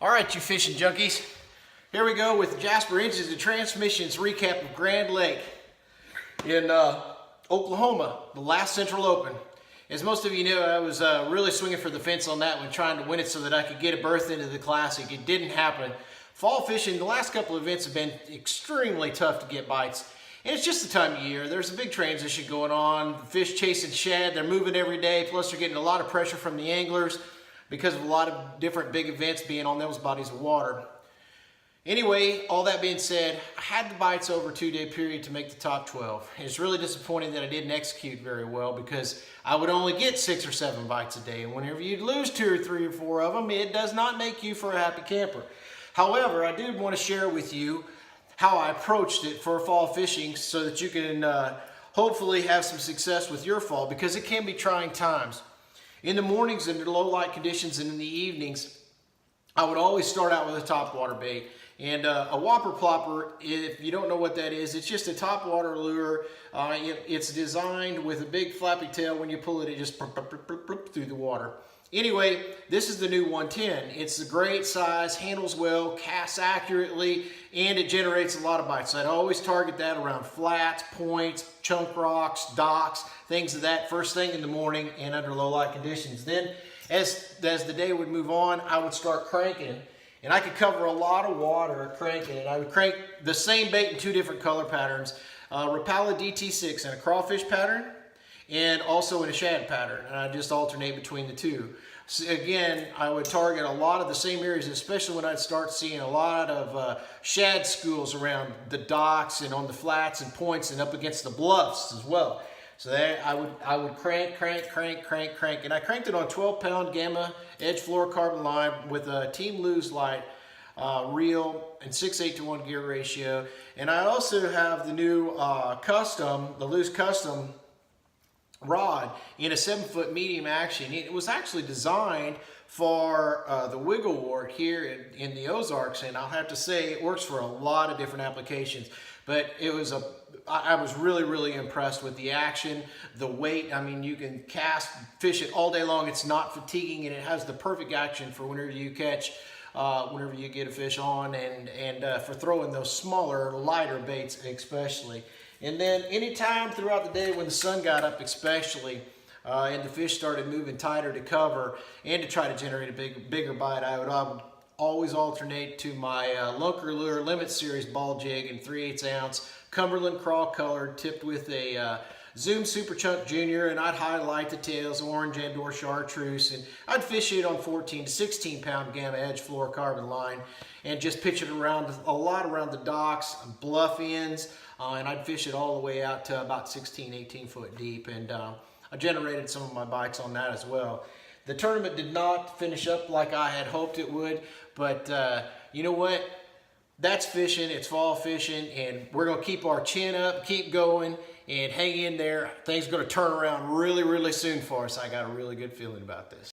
All right, you fishing junkies. Here we go with Jasper Engines and Transmissions recap of Grand Lake in Oklahoma, the last Central Open. As most of you know, I was really swinging for the fence on that one, trying to win it so that I could get a berth into the Classic. It didn't happen. Fall fishing, the last couple of events have been extremely tough to get bites. And it's just the time of year. There's a big transition going on. Fish chasing shad, they're moving every day, plus they're getting a lot of pressure from the anglers because of a lot of different big events being on those bodies of water. Anyway, all that being said, I had the bites over a 2-day period to make the top 12. And it's really disappointing that I didn't execute very well because I would only get 6 or 7 bites a day. And whenever you lose 2 or 3 or 4 of them, it does not make you for a happy camper. However, I did want to share with you how I approached it for fall fishing so that you can hopefully have some success with your fall, because it can be trying times. In the mornings under low light conditions and in the evenings, I would always start out with a topwater bait. And a whopper plopper, if you don't know what that is, it's just a topwater lure. It's designed with a big flappy tail. When you pull it, it just through the water. Anyway, this is the new 110. It's a great size, handles well, casts accurately, and it generates a lot of bites. So I'd always target that around flats, points, chunk rocks, docks, things of that first thing in the morning and under low light conditions. Then as the day would move on, I would start cranking. And I could cover a lot of water cranking it. I would crank the same bait in 2 different color patterns. Rapala DT6 in a crawfish pattern and also in a shad pattern. And I just alternate between the 2. So again, I would target a lot of the same areas, especially when I'd start seeing a lot of shad schools around the docks and on the flats and points and up against the bluffs as well. So that I would crank, and I cranked it on 12-pound Gamma edge fluorocarbon line with a Team Lose Light reel and 6:8 to 1 gear ratio. And I also have the new the Lose Custom rod in a 7-foot medium action. It was actually designed for the wiggle wart here in the Ozarks, and I'll have to say it works for a lot of different applications. But I was really impressed with the action, the weight. I mean, you can fish it all day long. It's not fatiguing, and it has the perfect action for whenever you catch, whenever you get a fish on, and for throwing those smaller, lighter baits especially. And then anytime throughout the day when the sun got up especially, and the fish started moving tighter to cover and to try to generate a bigger bite, I would always alternate to my Lunker Lure Limit Series ball jig in 3/8 ounce, Cumberland craw colored, tipped with a Zoom Super Chunk Junior, and I'd highlight the tails, orange and/or chartreuse, and I'd fish it on 14 to 16-pound Gamma edge fluorocarbon line and just pitch it around a lot around the docks, bluff ends, and I'd fish it all the way out to about 16, 18 foot deep, and I generated some of my bites on that as well. The tournament did not finish up like I had hoped it would, but you know what? That's fishing, it's fall fishing, and we're gonna keep our chin up, keep going, and hang in there. Things are gonna turn around really soon for us. I got a really good feeling about this.